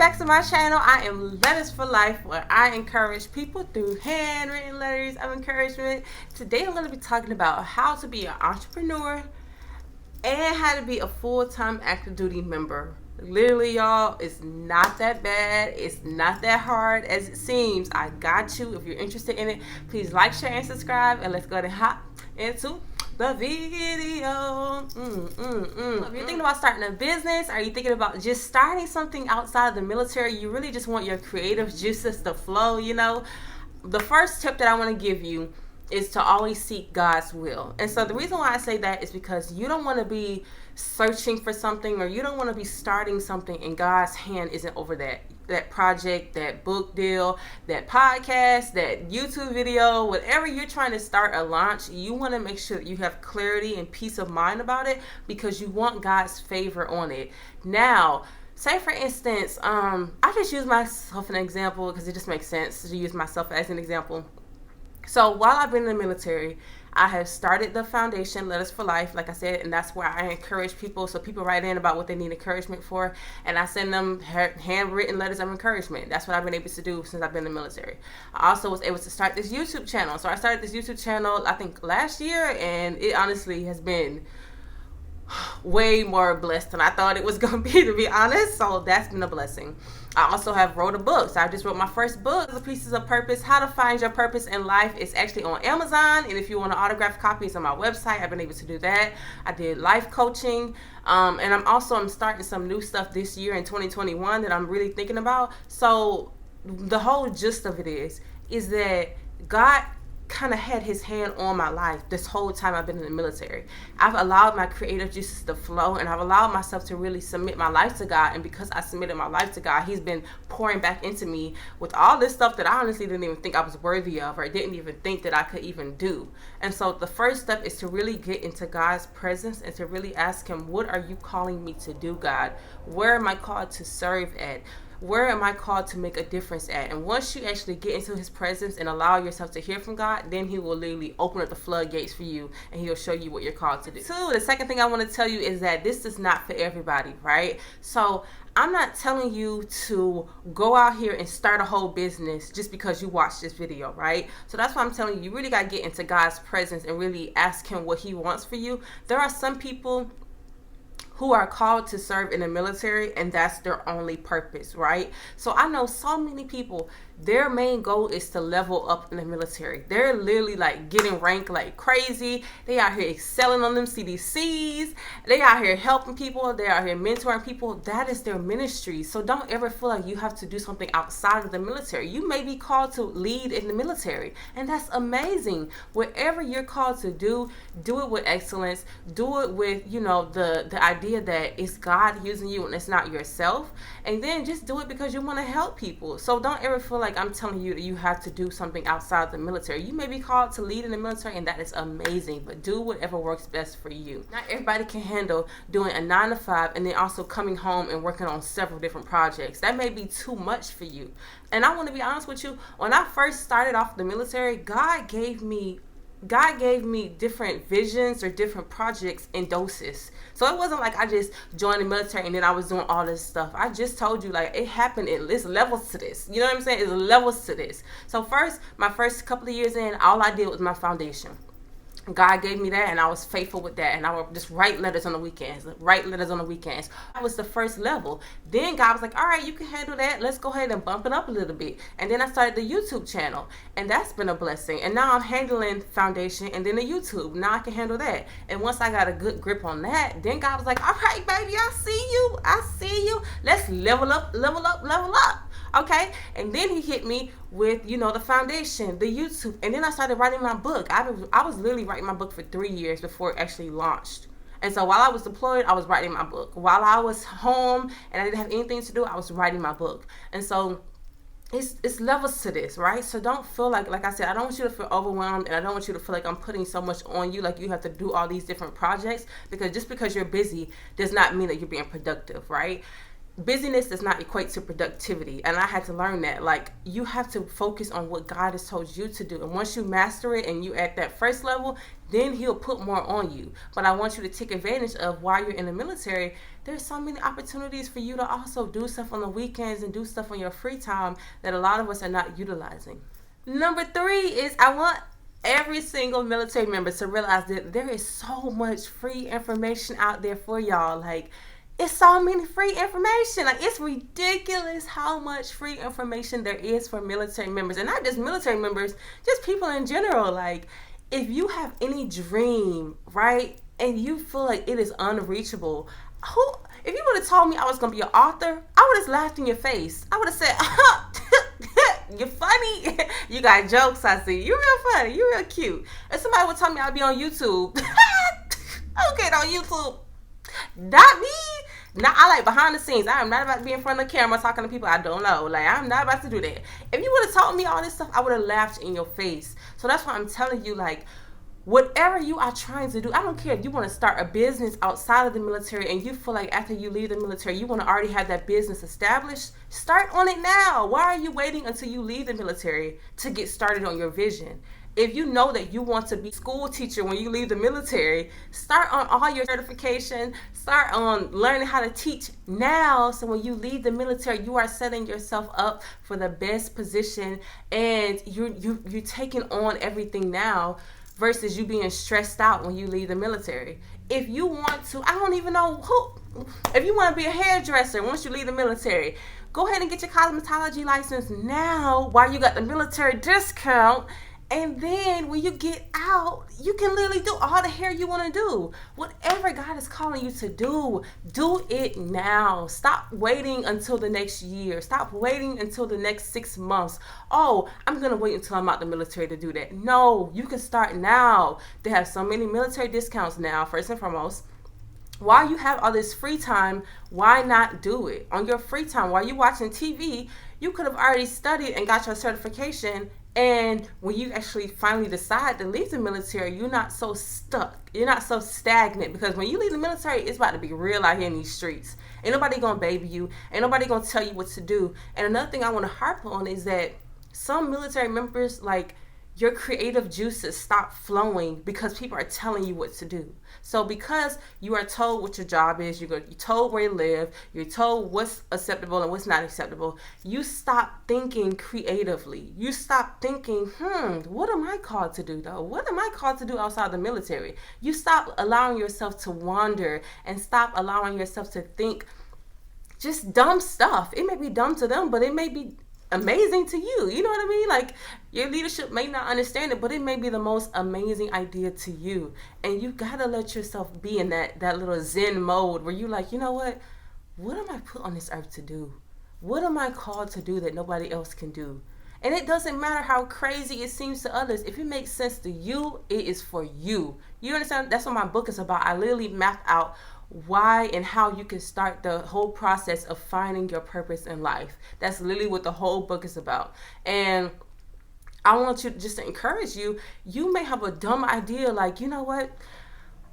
back to my channel. I am Letters for Life, where I encourage people through handwritten letters of encouragement. Today I'm going to be talking about how to be an entrepreneur and how to be a full-time active duty member. Literally, y'all, it's not that bad. It's not that hard as it seems. I got you. If you're interested in it, please like, share, and subscribe. And let's go ahead and hop into the video. If you're thinking about starting a business, are you thinking about just starting something outside of the military? You really just want your creative juices to flow, you know? The first tip that I want to give you is to always seek God's will. And so the reason why I say that is because you don't want to be searching for something, or you don't want to be starting something and God's hand isn't over that project, that book deal, that podcast, that YouTube video, whatever you're trying to start or launch. You want to make sure that you have clarity and peace of mind about it, because you want God's favor on it. Now, say for instance, I just use myself as an example because it just makes sense to use myself as an example. So while I've been in the military, I have started the foundation, Letters for Life, like I said, and that's where I encourage people. So people write in about what they need encouragement for, and I send them handwritten letters of encouragement. That's what I've been able to do since I've been in the military. I also was able to start this YouTube channel. So I started this YouTube channel, I think last year, and it honestly has been way more blessed than I thought it was going to be honest. So that's been a blessing. I also have wrote a book. So I just wrote my first book, The Pieces of Purpose, How to Find Your Purpose in Life. It's actually on Amazon, and if you want an autographed copy, it's on my website. I've been able to do that. I did life coaching, and I'm starting some new stuff this year in 2021 that I'm really thinking about. So the whole gist of it is that God kind of had his hand on my life this whole time I've been in the military. I've allowed my creative juices to flow, and I've allowed myself to really submit my life to God. And because I submitted my life to God, he's been pouring back into me with all this stuff that I honestly didn't even think I was worthy of, or didn't even think that I could even do. And so the first step is to really get into God's presence and to really ask him, what are you calling me to do, God? Where am I called to serve at? Where am I called to make a difference at? And once you actually get into his presence and allow yourself to hear from God, then he will literally open up the floodgates for you, and he'll show you what you're called to do. The second thing I want to tell you is that this is not for everybody, right? So I'm not telling you to go out here and start a whole business just because you watched this video, right? So that's why I'm telling you, you really got to get into God's presence and really ask him what he wants for you. There are some people who are called to serve in the military, and that's their only purpose, right? So I know so many people, their main goal is to level up in the military. They're literally like getting ranked like crazy. They out here excelling on them CDCs. They out here helping people. They out here mentoring people. That is their ministry. So don't ever feel like you have to do something outside of the military. You may be called to lead in the military, and that's amazing. Whatever you're called to do it with excellence. Do it with, you know, the idea that it's God using you and it's not yourself. And then just do it because you want to help people. So don't ever feel like I'm telling you that you have to do something outside the military. You may be called to lead in the military, and that is amazing, but do whatever works best for you. Not everybody can handle doing a 9 to 5 and then also coming home and working on several different projects. That may be too much for you. And I want to be honest with you, when I first started off the military, God gave me different visions or different projects in doses. So it wasn't like I just joined the military and then I was doing all this stuff. I just told you, like, it happened. It's levels to this. You know what I'm saying? It's levels to this. So my first couple of years in, all I did was my foundation. God gave me that, and I was faithful with that, and I would just write letters on the weekends. That was the first level. Then God was like, all right, you can handle that. Let's go ahead and bump it up a little bit. And then I started the YouTube channel, and that's been a blessing. And now I'm handling foundation and then the YouTube. Now I can handle that. And once I got a good grip on that, then God was like, all right, baby, I see you. Let's level up. Okay, and then he hit me with, you know, the foundation, the YouTube, and then I started writing my book. I was literally writing my book for 3 years before it actually launched. And so while I was deployed, I was writing my book. While I was home and I didn't have anything to do, I was writing my book. And so it's levels to this, right? So don't feel like I said, I don't want you to feel overwhelmed, and I don't want you to feel like I'm putting so much on you, like you have to do all these different projects, because just because you're busy does not mean that you're being productive, right? Busyness does not equate to productivity, and I had to learn that. Like, you have to focus on what God has told you to do, and once you master it and you at that first level, then he'll put more on you. But I want you to take advantage of, while you're in the military, there's so many opportunities for you to also do stuff on the weekends and do stuff on your free time that a lot of us are not utilizing. Number 3 is I want every single military member to realize that there is so much free information out there for y'all. Like, it's so many free information. Like, it's ridiculous how much free information there is for military members. And not just military members, just people in general. Like, if you have any dream, right, and you feel like it is unreachable, if you would have told me I was going to be an author, I would have laughed in your face. I would have said, you're funny. You got jokes, I see. You're real funny. You're real cute. If somebody would tell me I'd be on YouTube, I don't get on YouTube. Not me. Now, I like behind the scenes. I am not about to be in front of the camera talking to people I don't know. Like, I'm not about to do that. If you would have told me all this stuff, I would have laughed in your face. So that's why I'm telling you, like, whatever you are trying to do, I don't care if you want to start a business outside of the military and you feel like after you leave the military, you want to already have that business established, start on it now. Why are you waiting until you leave the military to get started on your vision? If you know that you want to be a school teacher when you leave the military, start on all your certification, start on learning how to teach now, so when you leave the military, you are setting yourself up for the best position and you're taking on everything now versus you being stressed out when you leave the military. If you want to, I don't even know who, if you want to be a hairdresser once you leave the military, go ahead and get your cosmetology license now while you got the military discount. And then when you get out, you can literally do all the hair you want to do. Whatever God is calling you to do it now. Stop waiting until the next year. Stop waiting until the next 6 months. Oh, I'm going to wait until I'm out the military to do that. No, you can start now. They have so many military discounts now, first and foremost. While you have all this free time, why not do it? On your free time, while you're watching TV, you could have already studied and got your certification. And when you actually finally decide to leave the military, you're not so stuck. You're not so stagnant. Because when you leave the military, it's about to be real out here in these streets. Ain't nobody gonna baby you. Ain't nobody gonna tell you what to do. And another thing I want to harp on is that some military members, like, your creative juices stop flowing because people are telling you what to do. So because you are told what your job is, you're told where you live, you're told what's acceptable and what's not acceptable, you stop thinking creatively. You stop thinking, what am I called to do though? What am I called to do outside the military? You stop allowing yourself to wander and stop allowing yourself to think just dumb stuff. It may be dumb to them, but it may be amazing to you. You know what I mean? Like, your leadership may not understand it, but it may be the most amazing idea to you. And you gotta let yourself be in that little zen mode where you're like, you know what am I put on this earth to do? What am I called to do that nobody else can do? And it doesn't matter how crazy it seems to others. If it makes sense to you, it is for you. You understand? That's what my book is about. I literally map out why and how you can start the whole process of finding your purpose in life. That's literally what the whole book is about. And I want you just to encourage you. You may have a dumb idea like, you know what?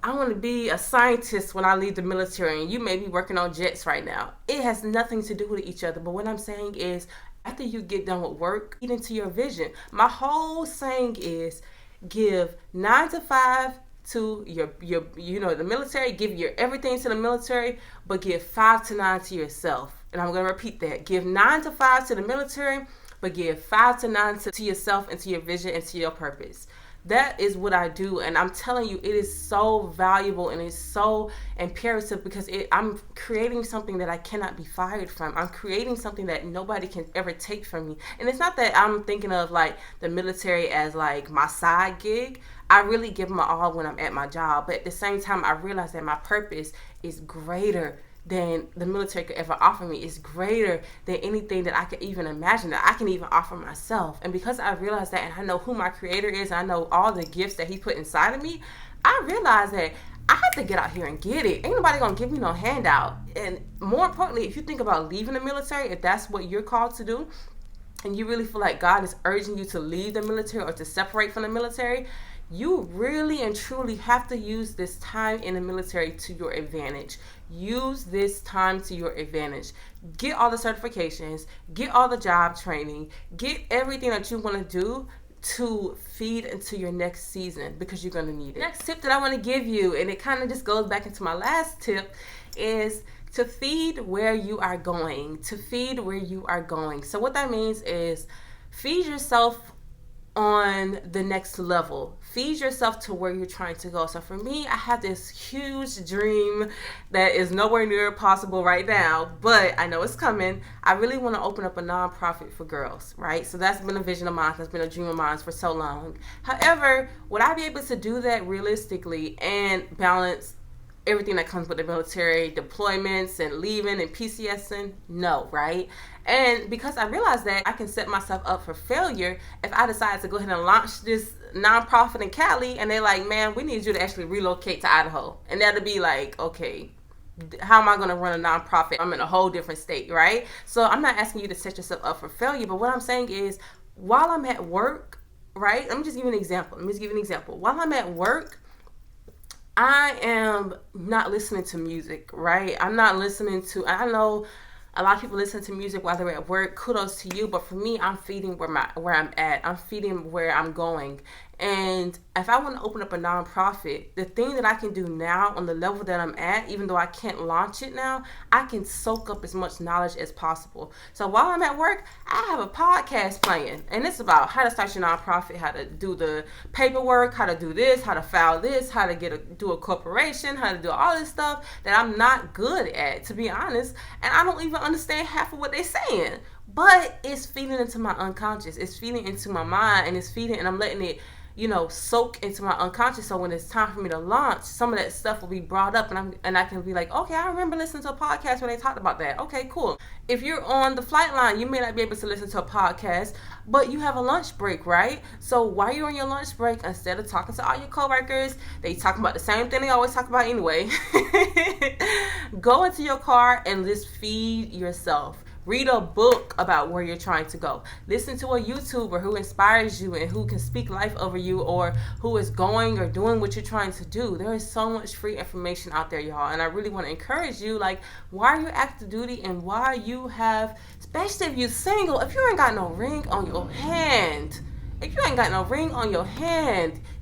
I want to be a scientist when I leave the military, and you may be working on jets right now. It has nothing to do with each other. But what I'm saying is, after you get done with work, get into your vision. My whole saying is, give 9 to 5 to your the military, give your everything to the military, but give 5 to 9 to yourself. And I'm going to repeat that. Give 9 to 5 to the military, but give 5 to 9 to yourself and to your vision and to your purpose. That is what I do, and I'm telling you, it is so valuable and it's so imperative because I'm creating something that I cannot be fired from. I'm creating something that nobody can ever take from me. And it's not that I'm thinking of like the military as like my side gig. I really give my all when I'm at my job, but at the same time, I realize that my purpose is greater than the military could ever offer me. It's greater than anything that I could even imagine that I can even offer myself. And because I realize that and I know who my creator is, I know all the gifts that he put inside of me, I realize that I have to get out here and get it. Ain't nobody gonna give me no handout. And more importantly, if you think about leaving the military, if that's what you're called to do, and you really feel like God is urging you to leave the military or to separate from the military, you really and truly have to use this time in the military to your advantage. Use this time to your advantage. Get all the certifications, get all the job training, get everything that you want to do to feed into your next season because you're going to need it. Next tip that I want to give you, and it kind of just goes back into my last tip, is to feed where you are going, to feed where you are going. So what that means is feed yourself on the next level. Feed yourself to where you're trying to go. So for me, I have this huge dream that is nowhere near possible right now, but I know it's coming. I really want to open up a nonprofit for girls, right? So that's been a vision of mine. That's been a dream of mine for so long. However, would I be able to do that realistically and balance everything that comes with the military, deployments and leaving and PCSing? No, right? And because I realized that I can set myself up for failure if I decide to go ahead and launch this nonprofit in Cali and they're like, man, we need you to actually relocate to Idaho. And that'll be like, okay, how am I going to run a nonprofit? I'm in a whole different state, right? So I'm not asking you to set yourself up for failure, but what I'm saying is while I'm at work, right? Let me just give you an example. While I'm at work, I am not listening to music, right? I'm not listening to, I know a lot of people listen to music while they're at work. Kudos to you. But for me, I'm feeding where I'm at. I'm feeding where I'm going. And if I want to open up a nonprofit, the thing that I can do now on the level that I'm at, even though I can't launch it now, I can soak up as much knowledge as possible. So while I'm at work, I have a podcast playing. And it's about how to start your nonprofit, how to do the paperwork, how to do this, how to file this, how to do a corporation, how to do all this stuff that I'm not good at, to be honest. And I don't even understand half of what they're saying. But it's feeding into my unconscious. It's feeding into my mind, and it's feeding, and I'm letting it soak into my unconscious. So when it's time for me to launch, some of that stuff will be brought up, and I can be like, okay, I remember listening to a podcast where they talked about that. Okay, cool. If you're on the flight line, you may not be able to listen to a podcast, but you have a lunch break, right? So while you're on your lunch break, instead of talking to all your coworkers, they talking about the same thing they always talk about anyway. Go into your car and just feed yourself. Read a book about where you're trying to go. Listen to a YouTuber who inspires you and who can speak life over you, or who is going or doing what you're trying to do. There is so much free information out there, y'all. And I really want to encourage you, like, while you're active duty and while you have, especially if you're single, if you ain't got no ring on your hand,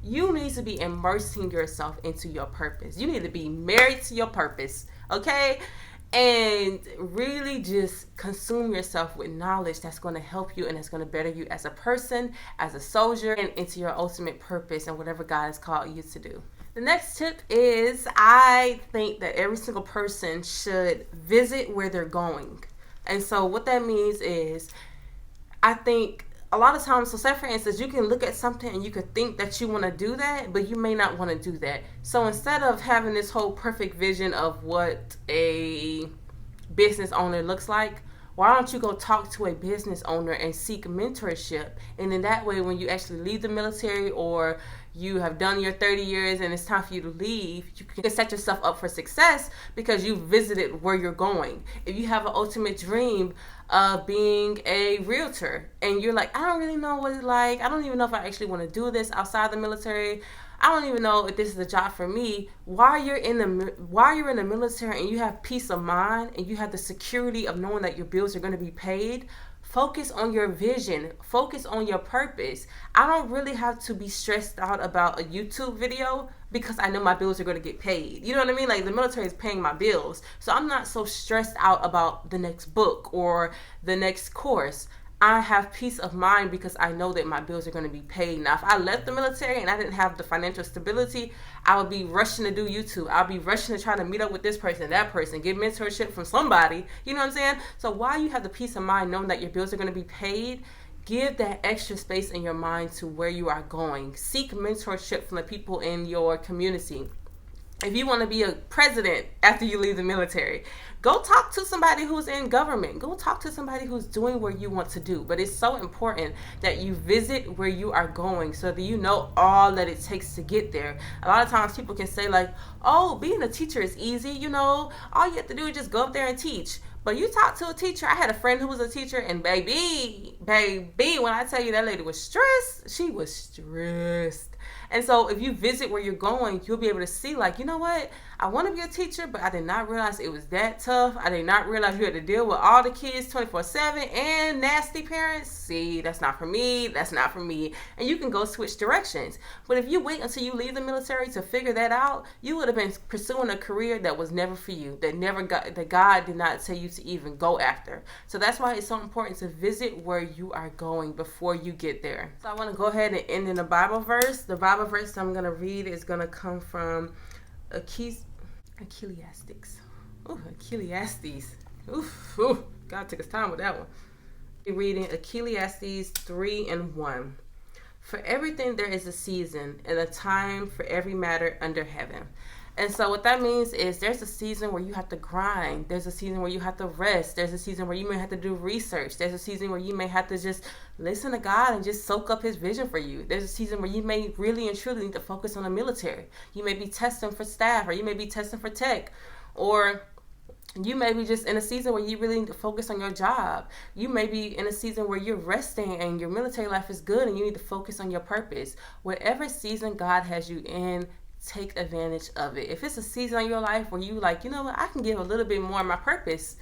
you need to be immersing yourself into your purpose. You need to be married to your purpose, okay? And really just consume yourself with knowledge that's going to help you and that's going to better you as a person, as a soldier, and into your ultimate purpose and whatever God has called you to do. The next tip is, I think that every single person should visit where they're going. And so what that means is, I think a lot of times, so say for instance, you can look at something and you could think that you want to do that, but you may not want to do that. So instead of having this whole perfect vision of what a business owner looks like, why don't you go talk to a business owner and seek mentorship? And then that way, when you actually leave the military, or you have done your 30 years and it's time for you to leave, you can set yourself up for success because you visited where you're going. If you have an ultimate dream of being a realtor and you're like, I don't really know what it's like, I don't even know if I actually want to do this outside the military, I don't even know if this is a job for me. While you're in the military and you have peace of mind and you have the security of knowing that your bills are going to be paid, focus on your vision. Focus on your purpose. I don't really have to be stressed out about a YouTube video because I know my bills are going to get paid. You know what I mean? Like, the military is paying my bills. So I'm not so stressed out about the next book or the next course. I have peace of mind because I know that my bills are going to be paid. Now, if I left the military and I didn't have the financial stability, I would be rushing to do YouTube. I'll be rushing to try to meet up with this person, that person, get mentorship from somebody. You know what I'm saying? So while you have the peace of mind knowing that your bills are going to be paid, give that extra space in your mind to where you are going. Seek mentorship from the people in your community. If you want to be a president after you leave the military, go talk to somebody who's in government. Go talk to somebody who's doing what you want to do. But it's so important that you visit where you are going so that you know all that it takes to get there. A lot of times people can say like, oh, being a teacher is easy. You know, all you have to do is just go up there and teach. But you talk to a teacher. I had a friend who was a teacher, and baby, when I tell you that lady was stressed, she was stressed. And so if you visit where you're going, you'll be able to see, like, you know what? I want to be a teacher, but I did not realize it was that tough. I did not realize you had to deal with all the kids 24/7 and nasty parents. See, that's not for me. That's not for me. And you can go switch directions. But if you wait until you leave the military to figure that out, you would have been pursuing a career that was never for you, that God did not tell you to even go after. So that's why it's so important to visit where you are going before you get there. So I want to go ahead and end in a Bible verse. The Bible verse I'm going to read is going to come from Ecclesiastes. Ooh, Ecclesiastes. Ooh, God took his time with that one. Reading Ecclesiastes 3:1. For everything there is a season and a time for every matter under heaven. And so what that means is there's a season where you have to grind. There's a season where you have to rest. There's a season where you may have to do research. There's a season where you may have to just listen to God and just soak up his vision for you. There's a season where you may really and truly need to focus on the military. You may be testing for staff, or you may be testing for tech, or you may be just in a season where you really need to focus on your job. You may be in a season where you're resting and your military life is good and you need to focus on your purpose. Whatever season God has you in, take advantage of it. If it's a season in your life where you like, you know what, I can give a little bit more in my purpose,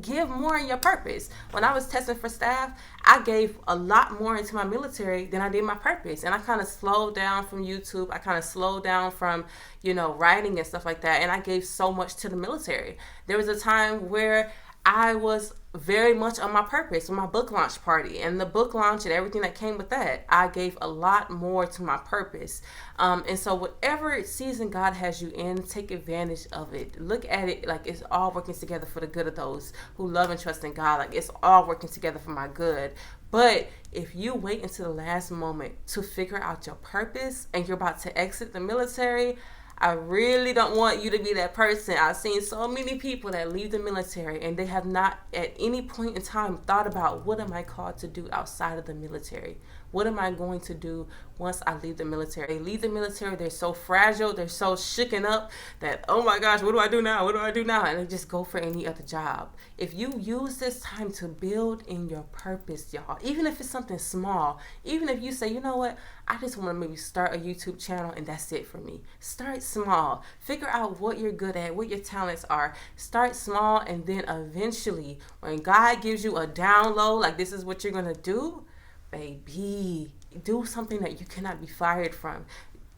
give more in your purpose. When I was testing for staff, I gave a lot more into my military than I did my purpose. And I kind of slowed down from YouTube. I kind of slowed down from, writing and stuff like that. And I gave so much to the military. There was a time where I was very much on my purpose with my book launch party and the book launch and everything that came with that. I gave a lot more to my purpose. And so whatever season God has you in, take advantage of it. Look at it like it's all working together for the good of those who love and trust in God. Like it's all working together for my good. But if you wait until the last moment to figure out your purpose and you're about to exit the military, I really don't want you to be that person. I've seen so many people that leave the military and they have not at any point in time thought about, what am I called to do outside of the military? What am I going to do once I leave the military? They leave the military, they're so fragile, they're so shooken up that, oh my gosh, what do I do now? What do I do now? And they just go for any other job. If you use this time to build in your purpose, y'all, even if it's something small, even if you say, you know what, I just want to maybe start a YouTube channel and that's it for me. Start small. Figure out what you're good at, what your talents are. Start small, and then eventually when God gives you a download, like this is what you're going to do, baby, do something that you cannot be fired from.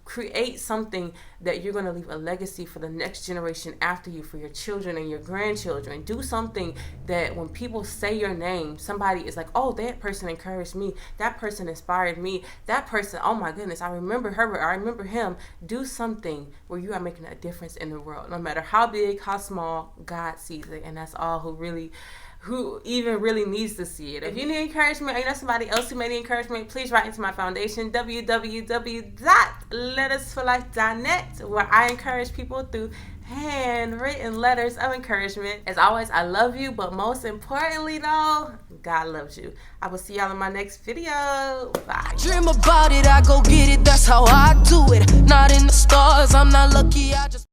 Create something that you're going to leave a legacy for the next generation after you, for your children and your grandchildren. Do something that when people say your name, somebody is like, oh, that person encouraged me. That person inspired me. That person, oh my goodness, I remember her or I remember him. Do something where you are making a difference in the world. No matter how big, how small, God sees it. And that's all who even really needs to see it. If you need encouragement or you know somebody else who may need encouragement, please write into my foundation, www.lettersforlife.net, where I encourage people through handwritten letters of encouragement. As always, I love you, but most importantly though, God loves you. I will see y'all in my next video. Bye. Dream about it, I go get it, that's how I do it. Not in the stars, I'm not lucky, I just